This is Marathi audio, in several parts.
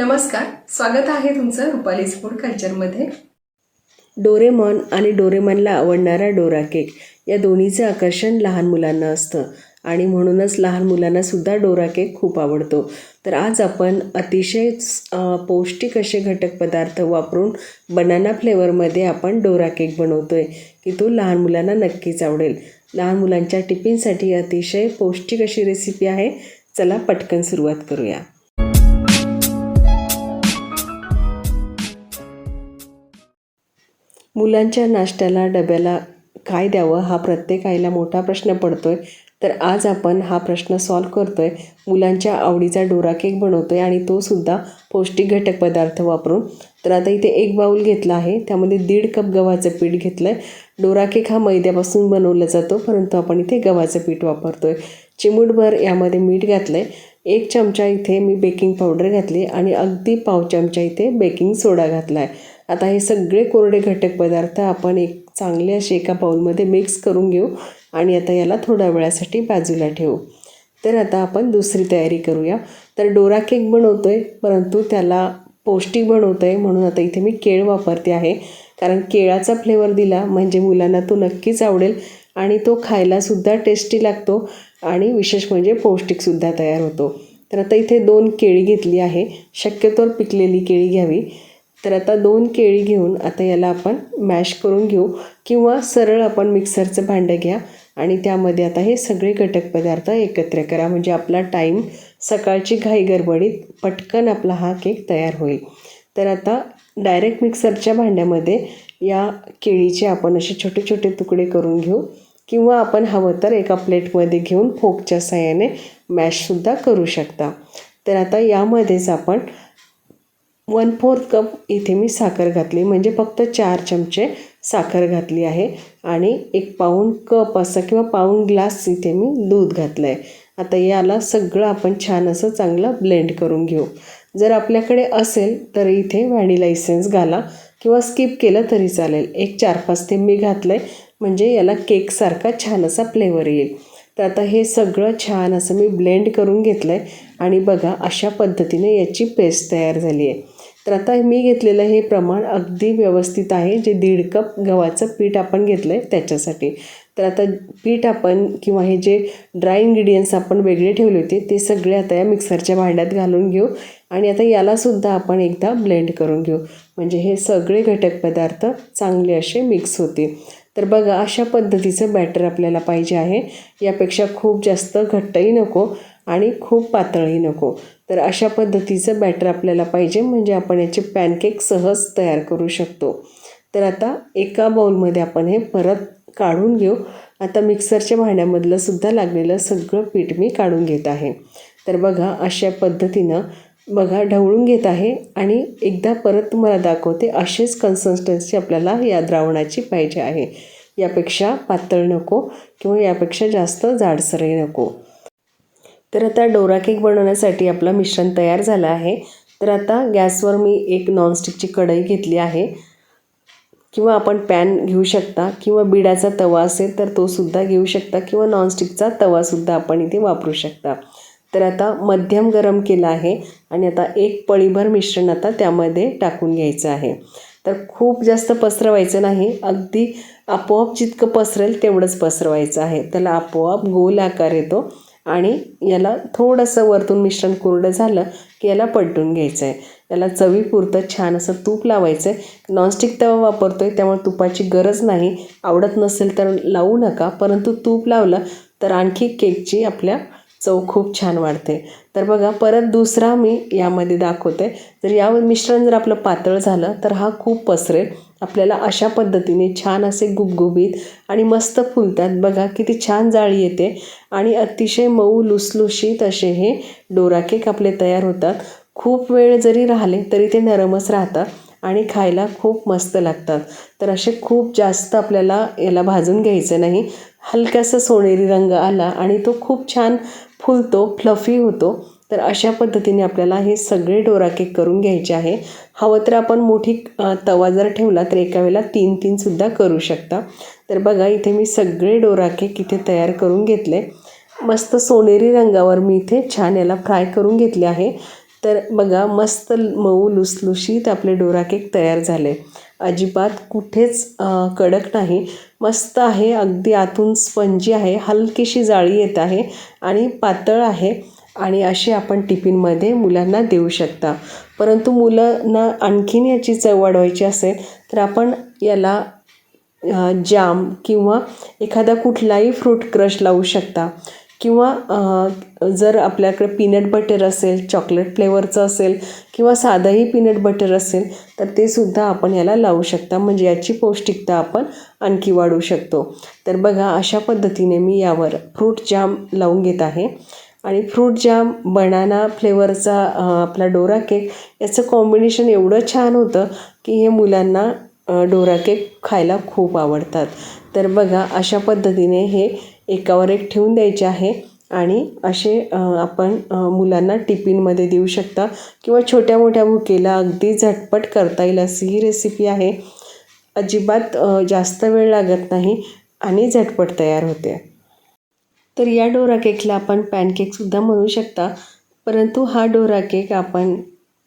नमस्कार, स्वागत आहे तुमचं रुपालीज फूड कल्चरमध्ये। डोरेमॉन आणि डोरेमॉनला आवडणारा डोरा केक या दोन्हीचं आकर्षण लहान मुलांना असतं आणि म्हणूनच लहान मुलांनासुद्धा डोरा केक खूप आवडतो। तर आज आपण अतिशय पौष्टिक असे घटक पदार्थ वापरून बनाना फ्लेवरमध्ये आपण डोरा केक बनवतो आहे की तो लहान मुलांना नक्कीच आवडेल। लहान मुलांच्या टिफिनसाठी अतिशय पौष्टिक अशी रेसिपी आहे। चला पटकन सुरुवात करूया। मुलांच्या नाश्त्याला डब्याला काय द्यावं हा प्रत्येक आईला मोठा प्रश्न पडतोय। तर आज आपण हा प्रश्न सॉल्व करतोय, मुलांच्या आवडीचा डोरा केक बनवतोय आणि तो सुद्धा पौष्टिक घटक पदार्थ वापरून। तर आता इथे एक बाउल घेतला आहे, त्यामध्ये 1.5 कप गव्हाचं पीठ घेतलंय। डोरा केक हा मैद्यापासून बनवला जातो, परंतु आपण इथे गव्हाचं पीठ वापरतोय। चिमूटभर यामध्ये मीठ घातलंय, 1 चमचा इथे मी बेकिंग पावडर घातली आणि अगदी पाव चमचा इथे बेकिंग सोडा घातला आहे। आता हे सगळे कोरडे घटक पदार्थ आपण एक चांगले असे एका बाउलमध्ये मिक्स करून घेऊ आणि आता याला थोड्या वेळासाठी बाजूला ठेवू। तर आता आपण दुसरी तयारी करूया। तर डोरा केक बनवतोय, परंतु त्याला पौष्टिक बनवतोय म्हणून आता इथे मी केळ वापरते आहे, कारण केळाचा फ्लेवर दिला म्हणजे मुलांना तो नक्कीच आवडेल आणि तो खायलासुद्धा टेस्टी लागतो आणि विशेष म्हणजे पौष्टिकसुद्धा तयार होतो। तर आता इथे 2 केळी घेतली आहे, शक्यतोवर पिकलेली केळी घ्यावी। तर आता 2 केळी घेऊन आता याला आपण मॅश करून घेऊ किंवा सरळ आपण मिक्सरचं भांडं घ्या आणि त्यामध्ये आता हे सगळे घटक पदार्थ एकत्र करा, म्हणजे आपला टाईम सकाळची घाई गडबडीत पटकन आपला हा केक तयार होईल। तर आता डायरेक्ट मिक्सरच्या भांड्यामध्ये या केळीचे आपण असे छोटे छोटे तुकडे करून घेऊ किंवा आपण हवं तर एका प्लेटमध्ये घेऊन फोकच्या साहाय्याने मॅशसुद्धा करू शकता। तर आता यामध्येच आपण 1/4 कप इथे मी साखर घातली, म्हणजे फक्त 4 चमचे साखर घातली आहे आणि 1 पाऊण कप असं किंवा पाऊण ग्लास इथे मी दूध घातलं आहे। आता याला सगळं आपण छान असं चांगलं ब्लेंड करून घेऊ। जर आपल्याकडे असेल तर इथे व्हॅनिला इसेन्स घाला किंवा स्किप केलं तरी चालेल। एक 4-5 थेंब मी घातलं आहे, म्हणजे याला केकसारखा छान असा फ्लेवर येईल। तर आता हे सगळं छान असं मी ब्लेंड करून घेतलं आहे आणि बघा अशा पद्धतीने याची पेस्ट तयार झाली आहे। तर आता मी घेतलेलं हे प्रमाण अगदी व्यवस्थित आहे, जे 1.5 कप गव्हाचं पीठ आपण घेतलं आहे त्याच्यासाठी। तर आता पीठ आपण किंवा हे जे ड्राय इन्ग्रेडियंट्स आपण वेगळे ठेवले होते ते सगळे आता या मिक्सरच्या भांड्यात घालून घेऊ आणि आता यालासुद्धा आपण एकदा ब्लेंड करून घेऊ, म्हणजे हे सगळे घटक पदार्थ चांगले असे मिक्स होतील। तर बघा अशा पद्धतीचं बॅटर आपल्याला पाहिजे आहे, यापेक्षा खूप जास्त घट्टही नको आणि खूप पातळही नको। तर अशा पद्धतीचं बॅटर आपल्याला पाहिजे, म्हणजे आपण याचे पॅनकेक सहज तयार करू शकतो। तर आता एका बाउलमध्ये आपण हे परत काढून घेऊ। आता मिक्सरच्या भांड्यामधलं सुद्धा लागलेलं सगळं पीठ मी काढून घेत आहे। तर बघा अशा पद्धतीनं बघा ढवळून घेत आहे आणि एकदा परत तुम्हाला दाखवते, अशीच कन्सिस्टन्सी आपल्याला या द्रावणाची पाहिजे आहे, यापेक्षा पातळ नको किंवा यापेक्षा जास्त जाडसरही नको। तर आता डोरा केक बनवण्यासाठी आपलं मिश्रण तयार झालं आहे। तर आता गॅसवर मी एक नॉनस्टिकची कढई घेतली आहे किंवा आपण पॅन घेऊ शकता किंवा बिडाचा तवा असेल तर तो सुद्धा घेऊ शकता किंवा नॉनस्टिकचा तवासुद्धा आपण इथे वापरू शकता। तर आता मध्यम गरम केला आहे आणि आता 1 पळीभर मिश्रण आता त्यामध्ये टाकून घ्यायचं आहे। तर खूप जास्त पसरवायचं नाही, अगदी आपोआप जितकं पसरेल तेवढंच पसरवायचं आहे, त्याला आपोआप गोल आकार येतो आणि याला थोडंसं वरतून मिश्रण कोरडं झालं की याला पलटून घ्यायचं आहे। याला चवीपुरतं छान असं तूप लावायचं आहे। नॉनस्टिक तवा वापरतो आहे त्यामुळे तुपाची गरज नाही, आवडत नसेल तर लावू नका, परंतु तूप लावलं तर आणखी केकची आपल्या चव खूप छान वाढते। तर बघा परत दुसरा मी यामध्ये दाखवते। जर या मिश्रण जर आपलं पातळ झालं तर हा खूप पसरेल। आपल्याला अशा पद्धतीने छान असे गुबगुबीत आणि मस्त फुलतात, बघा किती छान जाळी येते आणि अतिशय मऊ लुसलुशीत असे हे डोरा केक आपले तयार होतात। खूप वेळ जरी राहिले तरी ते नरमच राहतात आणि खायला खूप मस्त लागतात। तर असे खूप जास्त आपल्याला याला भाजून घ्यायचं नाही, हलकासा सोनेरी रंग आला आणि तो खूप छान फुलतो, फ्लफी होतो। तर अशा पद्धतीने आपल्याला हे सगळे डोरा केक करून घ्यायचे आहे। हवं तर आपण मोठी तवा जर ठेवला तर एका वेळेला 3-3 सुद्धा करू शकता। तर बघा इथे मी सगळे डोरा केक इथे तयार करून घेतले, मस्त सोनेरी रंगावर मी इथे छान याला फ्राय करून घेतले आहे। तर बघा मस्त मऊ लुसलुशीत आपले डोरा केक तयार झाले. अजिबात कुठेच कडक नाही, मस्त आहे. अगदी आतून स्पंजी आहे, हलकीशी जाळी येत आहे आणि पातळ आहे. आणि असे आपण टिफिनमध्ये मुलांना देऊ शकता. परंतु मुलांना आणखीन याची चव वाढवायची असेल तर आपण याला जाम किंवा एखादा कुठलाही फ्रूट क्रश लावू शकता. किंवा जर आपल्याकडे पीनट बटर असेल, चॉकलेट फ्लेवरचं असेल किंवा साधंही पीनट बटर असेल तर ते सुद्धा आपण याला लावू शकता. म्हणजे याची पौष्टिकता आपण आणखी वाढवू शकतो. तर बघा अशा पद्धतीने मी यावर फ्रूट जाम लावून घेत आहे. आणि फ्रूट जाम बनाना फ्लेवरचा आपला डोरा केक याचं कॉम्बिनेशन एवढं छान होतं की हे मुलांना डोरा केक खायला खूप आवडतात. तर बघा अशा पद्धतीने हे एकावर एक ठेवून द्यायचे आहे आणि असे आपण मुलांना टिफिनमध्ये देऊ शकता किंवा छोट्या मोठ्या भुकेला अगदी झटपट करता येईल अशी ही रेसिपी आहे. अजिबात जास्त वेळ लागत नाही आणि झटपट तयार होते. तर या डोरा केकला आपण पॅनकेकसुद्धा म्हणू शकता, परंतु हा डोरा केक आपण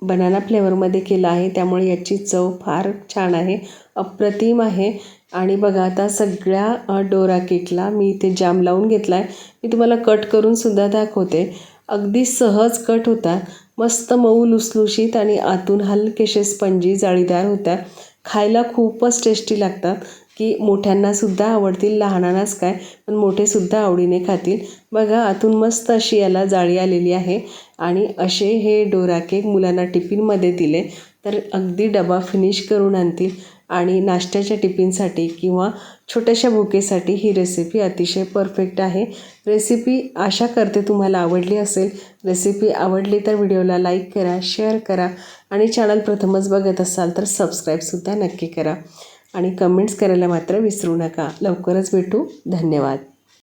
बनाना फ्लेवरमध्ये केला आहे, त्यामुळे याची चव फार छान आहे, अप्रतिम आहे. आणि बघा आता सगळ्या डोरा केकला मी इथे जाम लावून घेतला आहे. मी तुम्हाला कट करूनसुद्धा दाखवते. अगदी सहज कट होता, मस्त मऊ लुसलुशीत आणि आतून हलकेसे स्पंजी जाळीदार होत्या. खायला खूपच टेस्टी लागतात की मोठ्यांनासुद्धा आवडतील, लहानांनाच काय पण मोठेसुद्धा आवडीने खातील. बघा आतून मस्त अशी याला जाळी आलेली आहे. आणि असे हे डोरा केक मुलांना टिफिनमध्ये दिले तर अगदी डबा फिनिश करून आणतील. आणि नाश्त्याच्या टिफिनसाठी किंवा छोट्याशा भुकेसाठी ही रेसिपी अतिशय परफेक्ट आहे. रेसिपी आशा करते तुम्हाला आवडली असेल. रेसिपी आवडली तर व्हिडिओला लाईक करा, शेअर करा आणि चॅनल प्रथमच बघत असाल तर सबस्क्राईबसुद्धा नक्की करा. आणि कमेंट्स करायला मात्र विसरू नका. लवकरच भेटू. धन्यवाद.